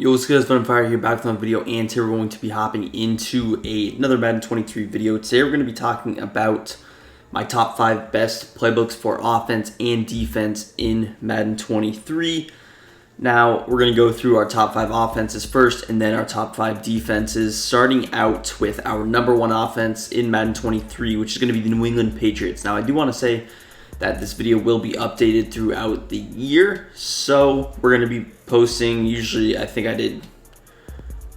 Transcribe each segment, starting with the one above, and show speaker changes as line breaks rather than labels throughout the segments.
Yo, what's good? It's VENM here, back with another video, and today we're going to be hopping into another Madden 23 video. Today we're going to be talking about my top 5 best playbooks for offense and defense in Madden 23. Now, we're going to go through our top 5 offenses first, and then our top 5 defenses, starting out with our number 1 offense in Madden 23, which is going to be the New England Patriots. Now, I do want to say that this video will be updated throughout the year, so we're going to be posting, usually I think I did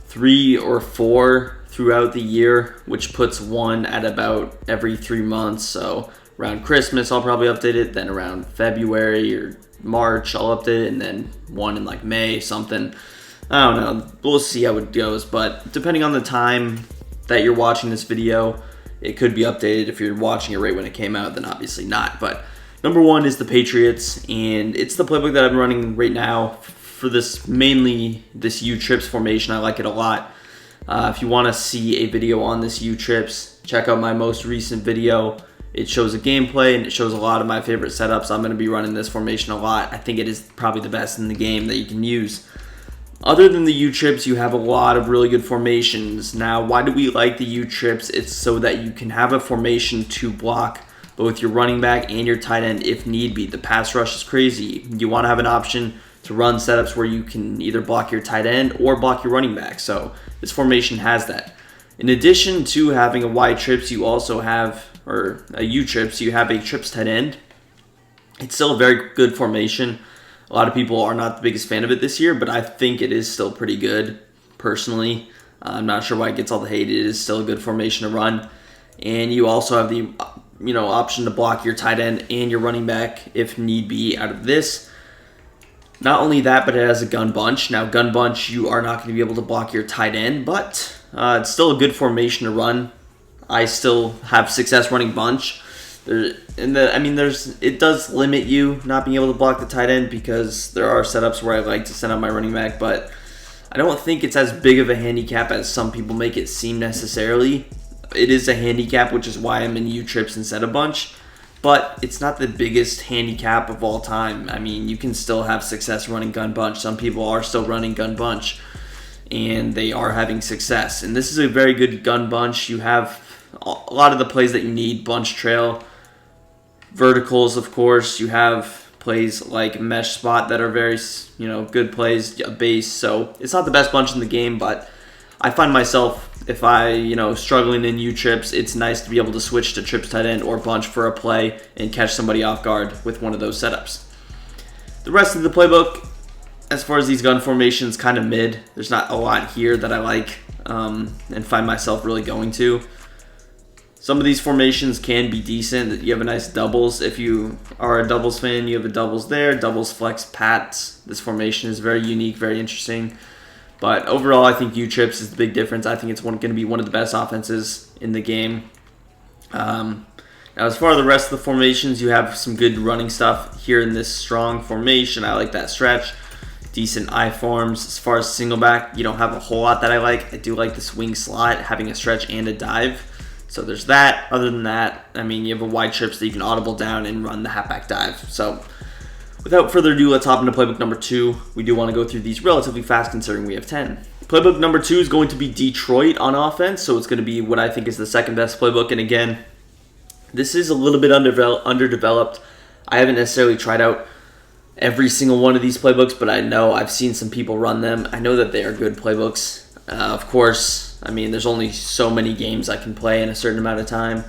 3 or 4 throughout the year, which puts one at about every 3 months. So around Christmas I'll probably update it, then around February or March I'll update it, and then one in like May, something. I don't know, we'll see how it goes, but depending on the time that you're watching this video, it could be updated. If you're watching it right when it came out, then obviously not. But number 1 is the Patriots, and it's the playbook that I'm running right now for this, mainly this U-Trips formation. I like it a lot. If you want to see a video on this U-Trips, check out my most recent video. It shows a gameplay and it shows a lot of my favorite setups. I'm going to be running this formation a lot. I think it is probably the best in the game that you can use. Other than the U-Trips, you have a lot of really good formations. Now, why do we like the U-Trips? It's so that you can have a formation to block both your running back and your tight end if need be. The pass rush is crazy. You want to have an option to run setups where you can either block your tight end or block your running back. So this formation has that. In addition to having a Y-Trips, you also have, or a U-Trips, you have a trips tight end. It's still a very good formation. A lot of people are not the biggest fan of it this year, but I think it is still pretty good, personally. I'm not sure why it gets all the hate. It is still a good formation to run. And you also have the option to block your tight end and your running back if need be out of this. Not only that, but it has a gun bunch. Now, gun bunch, you are not going to be able to block your tight end, but it's still a good formation to run. I still have success running bunch. It does limit you not being able to block the tight end because there are setups where I like to send out my running back, but I don't think it's as big of a handicap as some people make it seem necessarily. It is a handicap, which is why I'm in U-Trips instead of bunch, but it's not the biggest handicap of all time. I mean, you can still have success running gun bunch. Some people are still running gun bunch, and they are having success. And this is a very good gun bunch. You have a lot of the plays that you need: bunch trail, verticals, of course. You have plays like mesh spot that are very, good plays, base. So it's not the best bunch in the game, but I find myself, if I, struggling in U-Trips, it's nice to be able to switch to trips tight end or bunch for a play and catch somebody off guard with one of those setups. The rest of the playbook, as far as these gun formations, kind of mid. There's not a lot here that I like and find myself really going to. Some of these formations can be decent. You have a nice doubles. If you are a doubles fan, you have a doubles there. Doubles flex pats. This formation is very unique, very interesting. But overall, I think U-Trips is the big difference. I think it's going to be one of the best offenses in the game. Now, as far as the rest of the formations, you have some good running stuff here in this strong formation. I like that stretch. Decent I forms. As far as single back, you don't have a whole lot that I like. I do like the swing slot, having a stretch and a dive. So there's that. Other than that, you have a wide trips that you can audible down and run the halfback dive. So without further ado, let's hop into playbook number 2. We do want to go through these relatively fast considering we have 10. Playbook number 2 is going to be Detroit on offense. So it's going to be what I think is the second best playbook. And again, this is a little bit underdeveloped. I haven't necessarily tried out every single one of these playbooks, but I know I've seen some people run them. I know that they are good playbooks. Of course, there's only so many games I can play in a certain amount of time.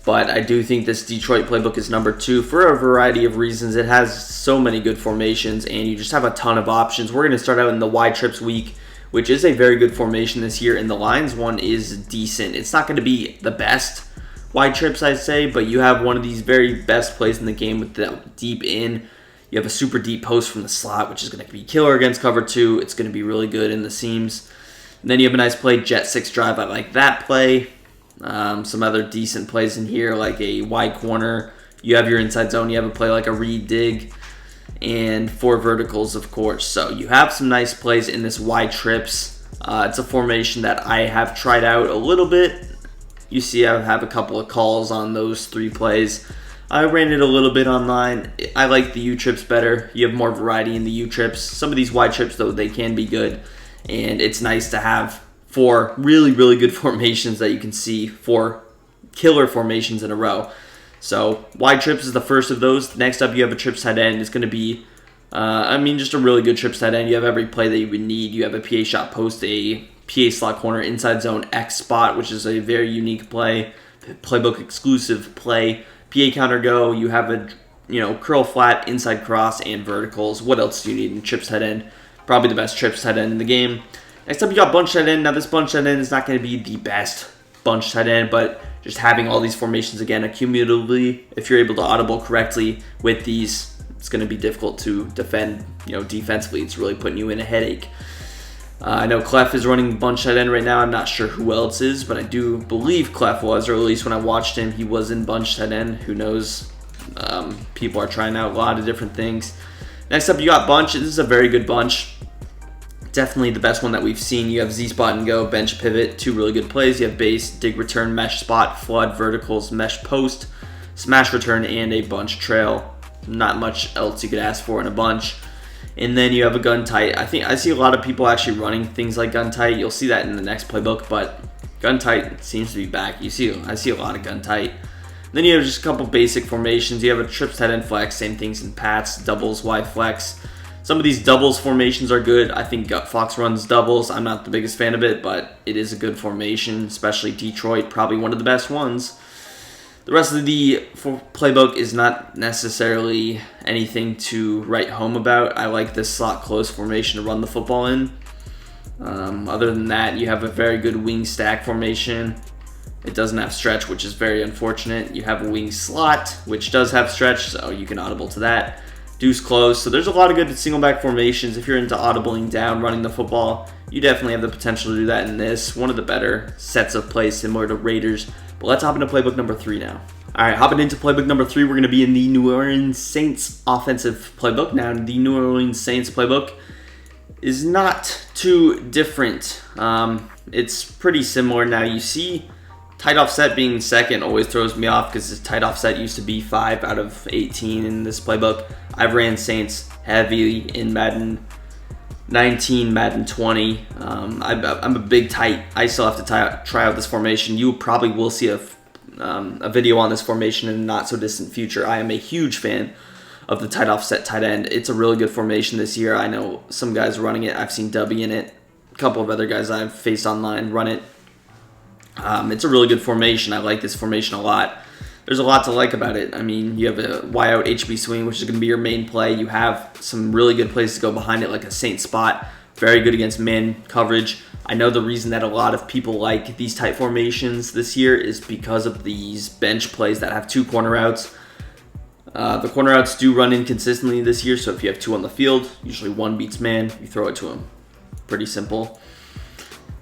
But I do think this Detroit playbook is number 2 for a variety of reasons. It has so many good formations, and you just have a ton of options. We're going to start out in the Y-Trips week, which is a very good formation this year, and the Lions one is decent. It's not going to be the best Y-Trips, I'd say, but you have one of these very best plays in the game with the deep in. You have a super deep post from the slot, which is going to be killer against cover 2. It's going to be really good in the seams. And then you have a nice play, jet 6 drive. I like that play. Some other decent plays in here, like a wide corner. You have your inside zone. You have a play like a read dig, and 4 verticals, of course. So you have some nice plays in this wide trips. It's a formation that I have tried out a little bit. You see I have a couple of calls on those 3 plays. I ran it a little bit online. I like the U trips better. You have more variety in the U trips. Some of these wide trips, though, they can be good. And it's nice to have 4 really, really good formations that you can see, 4 killer formations in a row. So wide trips is the first of those. Next up, you have a trips tight end. It's going to be, just a really good trips tight end. You have every play that you would need. You have a PA shot post, a PA slot corner, inside zone X spot, which is a very unique play, playbook exclusive play. PA counter go. You have a curl flat, inside cross, and verticals. What else do you need in trips tight end? Probably the best trips tight end in the game. Next up, you got bunch tight end. Now, this bunch tight end is not going to be the best bunch tight end, but just having all these formations again accumulatively, if you're able to audible correctly with these, it's going to be difficult to defend. Defensively, it's really putting you in a headache. I know Clef is running bunch tight end right now. I'm not sure who else is, but I do believe Clef was, or at least when I watched him, he was in bunch tight end. Who knows? People are trying out a lot of different things. Next up, you got bunch. This is a very good bunch. Definitely the best one that we've seen. You have Z spot and go, bench pivot, 2 really good plays. You have base, dig return, mesh spot, flood, verticals, mesh post, smash return, and a bunch trail. Not much else you could ask for in a bunch. And then you have a gun tight. I see a lot of people actually running things like gun tight. You'll see that in the next playbook, but gun tight seems to be back. I see a lot of gun tight. Then you have just a couple basic formations. You have a trips tight end flex, same things in Pats, doubles, Y flex. Some of these doubles formations are good. I think Fox runs doubles. I'm not the biggest fan of it, but it is a good formation, especially Detroit, probably one of the best ones. The rest of the playbook is not necessarily anything to write home about. I like this slot close formation to run the football in. Other than that, you have a very good wing stack formation. It doesn't have stretch, which is very unfortunate. You have a wing slot, which does have stretch, so you can audible to that. Deuce close. So there's a lot of good single back formations. If you're into audibling down, running the football, you definitely have the potential to do that in this. One of the better sets of plays similar to Raiders. But let's hop into playbook number 3 now. All right, hopping into playbook number 3, we're going to be in the New Orleans Saints offensive playbook. Now, the New Orleans Saints playbook is not too different. It's pretty similar. Now, you see tight offset being second always throws me off because the tight offset used to be 5 out of 18 in this playbook. I've ran Saints heavy in Madden 19, Madden 20. I'm a big tight. I still have to try out this formation. You probably will see a video on this formation in the not so distant future. I am a huge fan of the tight offset tight end. It's a really good formation this year. I know some guys running it. I've seen Dubby in it. A couple of other guys I've faced online run it. It's a really good formation. I like this formation a lot. There's a lot to like about it. I mean, you have a Y out HB swing, which is going to be your main play. You have some really good plays to go behind it, like a Saint spot. Very good against man coverage. I know the reason that a lot of people like these tight formations this year is because of these bench plays that have 2 corner outs. The corner outs do run inconsistently this year, so if you have 2 on the field, usually 1 beats man, you throw it to him. Pretty simple.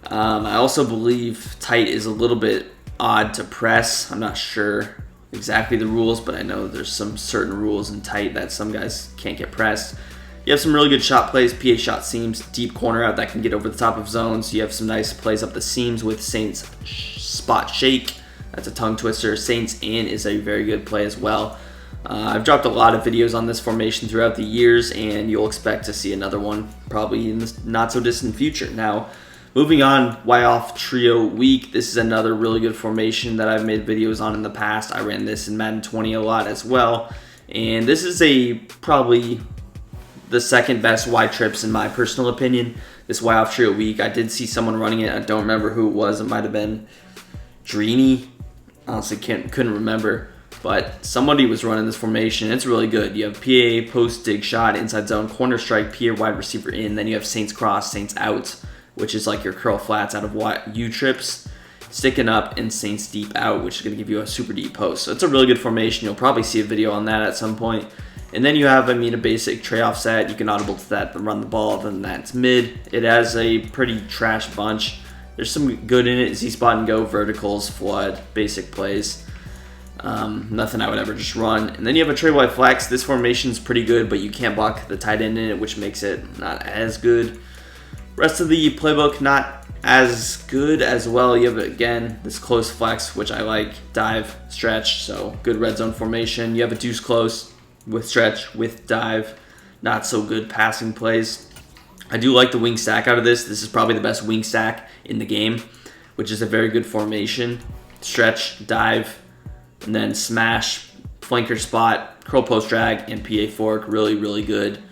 I also believe tight is a little bit odd to press. I'm not sure exactly the rules, but I know there's some certain rules in tight that some guys can't get pressed. You have some really good shot plays, PA shot seams, deep corner out that can get over the top of zones. You have some nice plays up the seams with Saints spot shake. That's a tongue twister. Saints in is a very good play as well. I've dropped a lot of videos on this formation throughout the years, and you'll expect to see another one probably in the not so distant future. Now, moving on, Y off trio weak. This is another really good formation that I've made videos on in the past. I ran this in Madden 20 a lot as well. And this is probably the second best Y trips in my personal opinion. This Y off trio weak. I did see someone running it. I don't remember who it was. It might have been Dreeny. Honestly, couldn't remember. But somebody was running this formation. It's really good. You have PA, post, dig, shot, inside zone, corner strike, PA, wide receiver in. Then you have Saints cross, Saints out, which is like your curl flats out of U trips, sticking up, and Saints deep out, which is going to give you a super deep post. So it's a really good formation. You'll probably see a video on that at some point. And then you have, a basic tray offset. You can audible to that and run the ball. Other than that, it's mid. It has a pretty trash bunch. There's some good in it. Z spot and go, verticals, flood, basic plays. Nothing I would ever just run. And then you have a tray wide flex. This formation's pretty good, but you can't block the tight end in it, which makes it not as good. Rest of the playbook, not as good as well. You have, again, this close flex, which I like, dive, stretch, so good red zone formation. You have a deuce close with stretch, with dive, not so good passing plays. I do like the wing stack out of this. This is probably the best wing stack in the game, which is a very good formation. Stretch, dive, and then smash, flanker spot, curl post drag, and PA fork. Really, really good.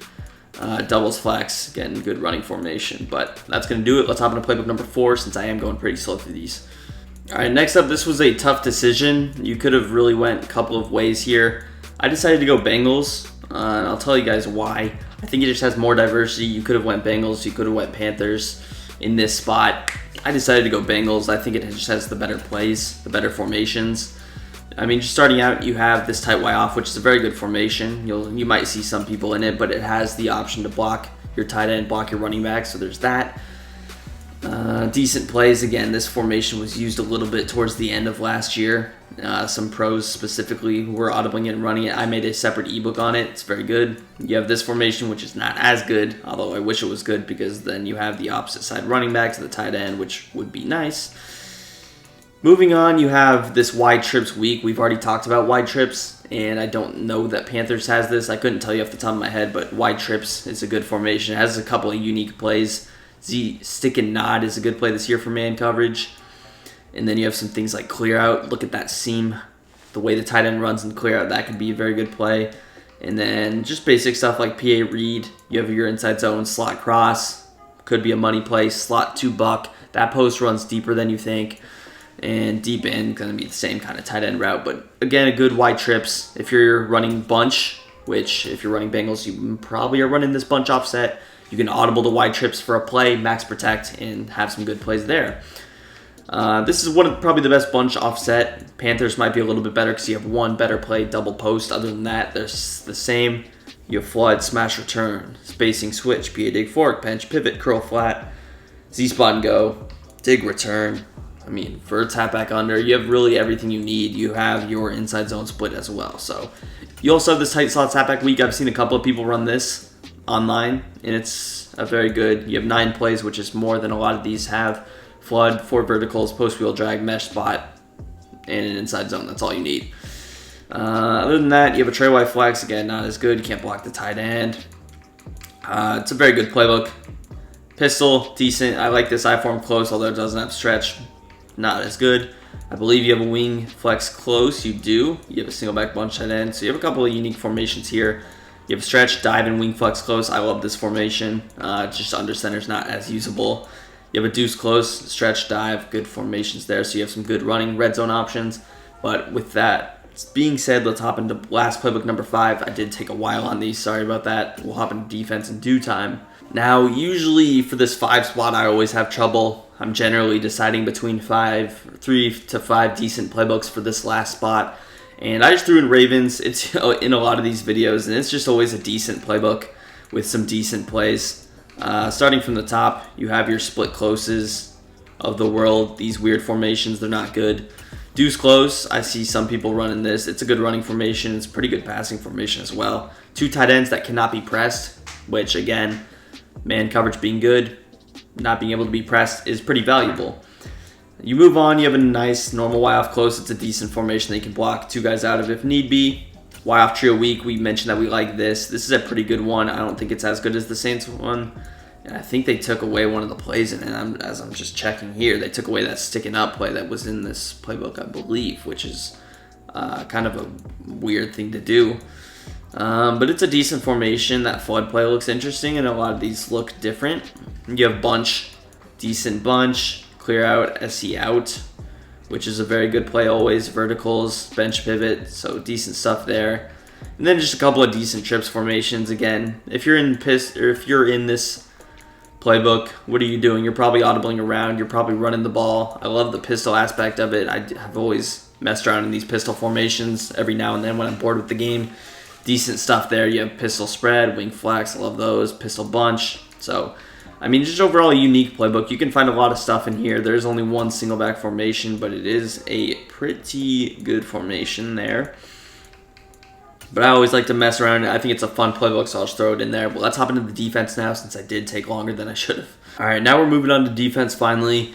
Doubles flex, again, good running formation. But that's going to do it. Let's hop into playbook number 4 since I am going pretty slow through these. All right, next up, this was a tough decision. You could have really went a couple of ways here. I decided to go Bengals, and I'll tell you guys why. I think it just has more diversity. You could have went Bengals, you could have went Panthers in this spot. I decided to go Bengals. I think it just has the better plays, the better formations. I mean, just starting out, you have this tight Y off, which is a very good formation. You might see some people in it, but it has the option to block your tight end, block your running back, so there's that. Decent plays. Again, this formation was used a little bit towards the end of last year. Some pros specifically were audibling it and running it. I made a separate ebook on it. It's very good. You have this formation, which is not as good, although I wish it was good because then you have the opposite side running back to the tight end, which would be nice. Moving on, you have this wide trips week. We've already talked about wide trips, and I don't know that Panthers has this. I couldn't tell you off the top of my head, but wide trips is a good formation. It has a couple of unique plays. Stick and nod is a good play this year for man coverage. And then you have some things like clear out. Look at that seam. The way the tight end runs and clear out, that could be a very good play. And then just basic stuff like PA read. You have your inside zone, slot cross. Could be a money play. Slot to buck. That post runs deeper than you think. And deep in, going to be the same kind of tight end route. But again, a good wide trips. If you're running bunch, which if you're running Bengals, you probably are running this bunch offset. You can audible the wide trips for a play, max protect, and have some good plays there. This is probably the best bunch offset. Panthers might be a little bit better because you have one better play, double post. Other than that, they're the same. You have flood, smash, return, spacing, switch, PA dig, fork, pinch, pivot, curl flat, Z spot and go, dig, return. I mean, for a tap back under, you have really everything you need. You have your inside zone split as well. So you also have this tight slot tap back week. I've seen a couple of people run this online, and it's a very good. You have 9 plays, which is more than a lot of these have. Flood, 4 verticals, post wheel drag, mesh spot, and an inside zone. That's all you need. Other than that, you have a tray wide flex. Again, not as good. You can't block the tight end. It's a very good playbook. Pistol, decent. I like this I form close, although it doesn't have stretch. Not as good. I believe you have a wing flex close. You do. You have a single back bunch tight end. So you have a couple of unique formations here. You have stretch, dive, and wing flex close. I love this formation. Just under center is not as usable. You have a deuce close, stretch, dive, good formations there. So you have some good running red zone options. But with that being said, let's hop into last playbook number 5. I did take a while on these. Sorry about that. We'll hop into defense in due time. Now, usually for this 5 spot, I always have trouble. I'm generally deciding between 3 to 5 decent playbooks for this last spot. And I just threw in Ravens. It's in a lot of these videos, and it's just always a decent playbook with some decent plays. Starting from the top, you have your split closes of the world. These weird formations, they're not good. Deuce close, I see some people running this. It's a good running formation. It's a pretty good passing formation as well. 2 tight ends that cannot be pressed, which again, man coverage being good, not being able to be pressed is pretty valuable. You move on, you have a nice normal Y-off close. It's a decent formation that you can block 2 guys out of if need be. Y-off trio weak, we mentioned that we like this. This is a pretty good one. I don't think it's as good as the Saints one. And I think they took away one of the plays in it. As I'm just checking here, they took away that sticking up play that was in this playbook, I believe, which is kind of a weird thing to do. But it's a decent formation. That flood play looks interesting, and a lot of these look different. You have bunch, decent bunch, clear out, SE out, which is a very good play always. Verticals, bench pivot, so decent stuff there. And then just a couple of decent trips formations. Again, if you're in this playbook, what are you doing? You're probably audibling around. You're probably running the ball. I love the pistol aspect of it. I have always messed around in these pistol formations every now and then when I'm bored with the game. Decent stuff there. You have pistol spread, wing flex. I love those. Pistol bunch. So, I mean, just overall a unique playbook. You can find a lot of stuff in here. There's only one single back formation, but it is a pretty good formation there. But I always like to mess around. I think it's a fun playbook, so I'll just throw it in there. But let's hop into the defense now, since I did take longer than I should have. All right, now we're moving on to defense finally.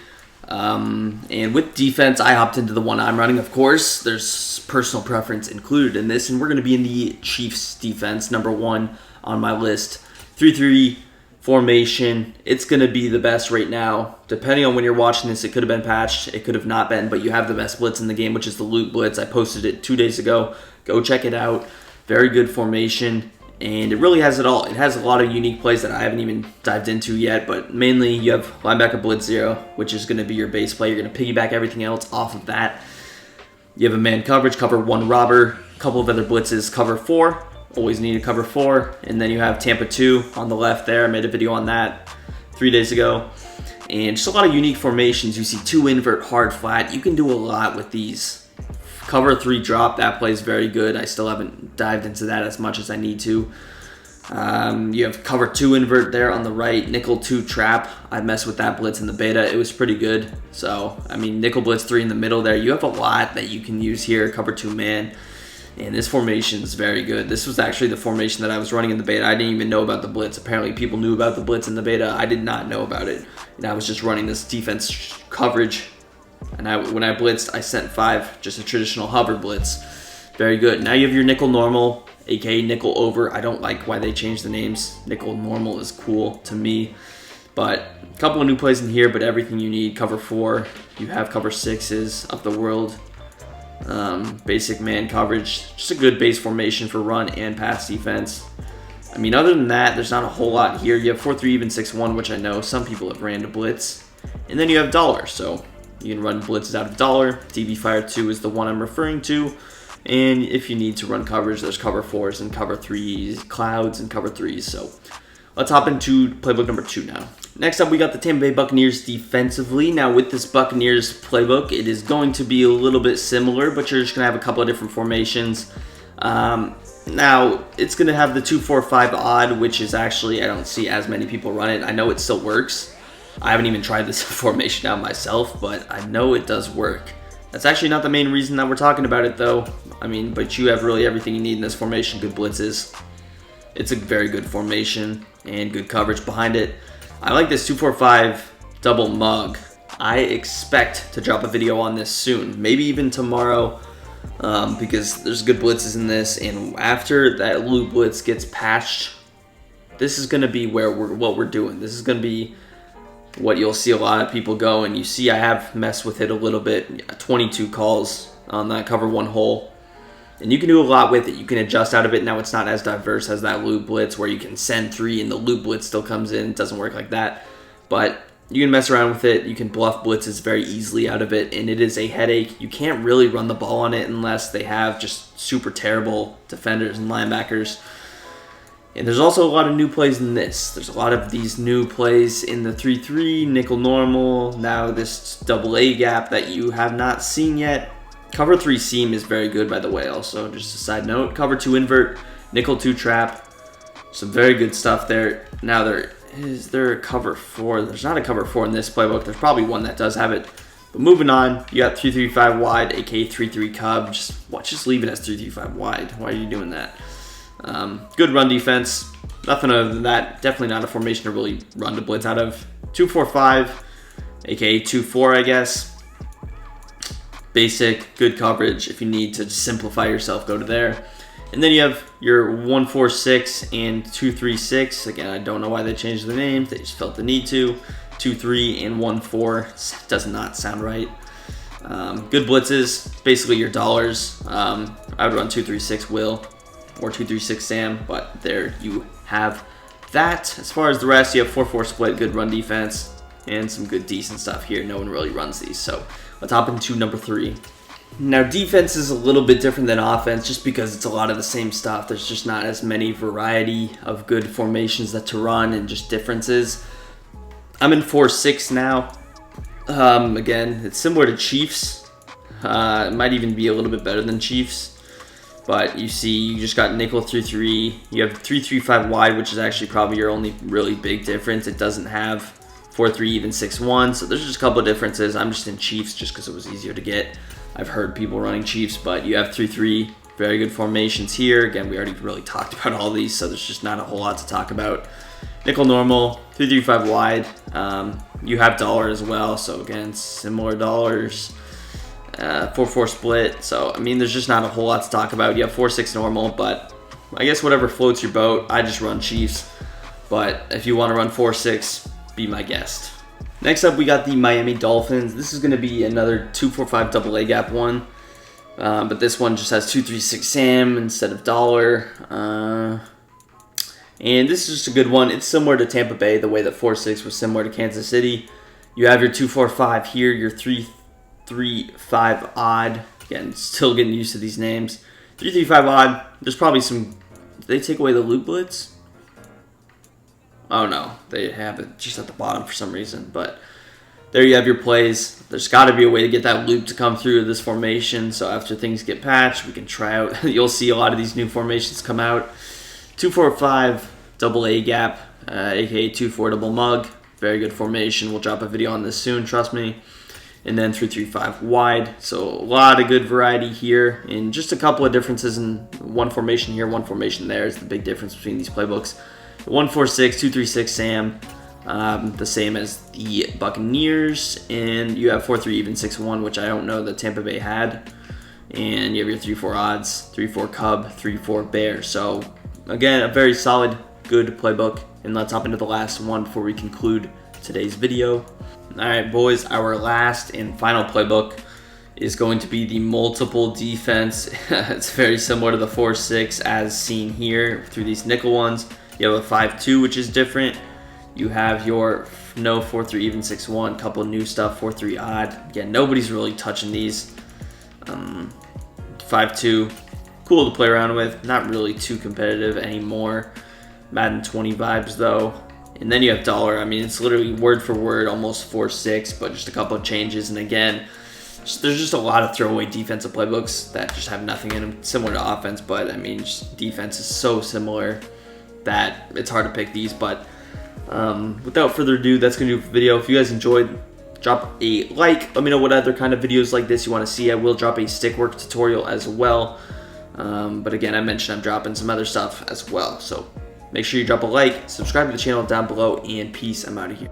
And with defense, I hopped into the one I'm running. Of course, there's personal preference included in this, and we're going to be in the Chiefs defense, number 1 on my list. 3-3 formation. It's going to be the best right now. Depending on when you're watching this, it could have been patched. It could have not been, but you have the best blitz in the game, which is the loop blitz. I posted it 2 days ago. Go check it out. Very good formation, and it really has it all. It has a lot of unique plays that I haven't even dived into yet, but mainly you have linebacker blitz 0, which is going to be your base play. You're going to piggyback everything else off of that. You have a man coverage, cover 1 robber, a couple of other blitzes, cover 4. Always need a cover 4. And then you have Tampa 2 on the left there. I made a video on that 3 days ago. And just a lot of unique formations. You see 2 invert, hard, flat. You can do a lot with these. Cover 3 drop, that plays very good. I still haven't dived into that as much as I need to. You have cover 2 invert there on the right, nickel 2 trap. I messed with that blitz in the beta. It was pretty good. So, I mean, nickel blitz 3 in the middle there. You have a lot that you can use here. Cover 2 man. And this formation is very good. This was actually the formation that I was running in the beta. I didn't even know about the blitz. Apparently, people knew about the blitz in the beta. I did not know about it. And I was just running this defense coverage. And when I blitzed, I sent 5, just a traditional hover blitz. Very good. Now you have your nickel normal, aka nickel over. I don't like why they changed the names. Nickel normal is cool to me. But a couple of new plays in here, but everything you need. Cover 4. You have cover 6s of the world. Basic man coverage. Just a good base formation for run and pass defense. I mean, other than that, there's not a whole lot here. You have 4-3 even 6-1, which I know some people have ran to blitz. And then you have dollar, so you can run blitzes out of dollar. DB Fire 2 is the one I'm referring to. And if you need to run coverage, there's cover 4s and cover 3s, clouds and cover 3s. So let's hop into playbook number 2 now. Next up, we got the Tampa Bay Buccaneers defensively. Now, with this Buccaneers playbook, it is going to be a little bit similar, but you're just going to have a couple of different formations. Now, it's going to have the 2-4-5 odd, which is actually, I don't see as many people run it. I know it still works. I haven't even tried this formation out myself, but I know it does work. That's actually not the main reason that we're talking about it, though. I mean, but you have really everything you need in this formation. Good blitzes. It's a very good formation and good coverage behind it. I like this 2-4-5 double mug. I expect to drop a video on this soon, maybe even tomorrow, because there's good blitzes in this. And after that loop blitz gets patched, this is going to be what we're doing. This is going to be what you'll see a lot of people go. And you see I have messed with it a little bit. 22 calls on that cover 1 hole. And you can do a lot with it. You can adjust out of it. Now it's not as diverse as that loop blitz where you can send 3 and the loop blitz still comes in. It doesn't work like that. But you can mess around with it. You can bluff blitzes very easily out of it. And it is a headache. You can't really run the ball on it unless they have just super terrible defenders and linebackers. And there's also a lot of new plays in this. There's a lot of these new plays in the 3-3, nickel normal. Now this double A gap that you have not seen yet. Cover 3 seam is very good, by the way, also, just a side note. Cover 2 invert, nickel 2 trap. Some very good stuff there. Now, is there a cover 4? There's not a cover 4 in this playbook. There's probably one that does have it. But moving on, you got 3-3-5 wide, aka 3-3 cub. Just leave it as 3-3-5 wide. Why are you doing that? Good run defense. Nothing other than that. Definitely not a formation to really run to blitz out of. 2-4-5, aka 2-4, I guess. Basic, good coverage. If you need to simplify yourself, go to there. And then you have your 1-4-6 and 2-3-6. Again, I don't know why they changed the names. They just felt the need to. 2-3 and 1-4 does not sound right. Good blitzes, basically your dollars. I would run 2-3-6 Will or 2-3-6 Sam, but there you have that. As far as the rest, you have 4-4 split, good run defense, and some good decent stuff here. No one really runs these, so let's hop into number 3. Now, defense is a little bit different than offense just because it's a lot of the same stuff. There's just not as many variety of good formations that to run and just differences. I'm in 4-6 now. Again, it's similar to Chiefs. It might even be a little bit better than Chiefs. But you see, you just got nickel 3-3. You have 3-3-5 wide, which is actually probably your only really big difference. It doesn't have 4-3 even 6-1. So there's just a couple of differences. I'm just in Chiefs just because it was easier to get. I've heard people running Chiefs, but you have 3-3 Very good formations here. Again, we already really talked about all these, so there's just not a whole lot to talk about. Nickel normal, 3-3-5 wide. You have dollar as well, so again, similar dollars. 4-4 split. So I mean, there's just not a whole lot to talk about. You have 4-6 normal, but I guess whatever floats your boat. I just run Chiefs, but if you want to run 4-6, be my guest. Next up, we got the Miami Dolphins. This is going to be another 2-4-5 double A gap one, but this one just has 2-3-6 Sam instead of dollar. And this is just a good one. It's similar to Tampa Bay, the way that 4-6 was similar to Kansas City. You have your 2-4-5 here, your 3-3-5 odd. Again, still getting used to these names. 3-3-5 odd. There's probably some. Did they take away the loop blitz? Oh no, they have it just at the bottom for some reason. But there you have your plays. There's got to be a way to get that loop to come through this formation. So after things get patched, we can try out. You'll see a lot of these new formations come out. 2-4-5 double A gap, aka 2-4 double mug. Very good formation. We'll drop a video on this soon, trust me. And then 3-3-5 wide. So a lot of good variety here, and just a couple of differences in one formation here, one formation there is the big difference between these playbooks. 1-4-6, 2-3-6 Sam, the same as the Buccaneers, and you have 4-3 even 6-1, which I don't know that Tampa Bay had. And you have your 3-4 odds, 3-4 Cub, 3-4 Bear. So again, a very solid, good playbook. And let's hop into the last one before we conclude today's video. All right, boys, our last and final playbook is going to be the multiple defense. It's very similar to the 4-6 as seen here through these nickel ones. You have a 5-2, which is different. You have your no 4-3 even 6-1, couple new stuff, 4-3 odd. Again, nobody's really touching these. 5-2, cool to play around with. Not really too competitive anymore. Madden 20 vibes though. And then you have dollar. I mean, it's literally word for word, almost 4-6, but just a couple of changes. And again, there's just a lot of throwaway defensive playbooks that just have nothing in them, similar to offense. But I mean, just defense is so similar that it's hard to pick these. But without further ado, that's gonna do it for the video. If you guys enjoyed, drop a like. Let me know what other kind of videos like this you want to see. I will drop a stick work tutorial as well. But again, I mentioned I'm dropping some other stuff as well. So make sure you drop a like, subscribe to the channel down below, and peace. I'm out of here.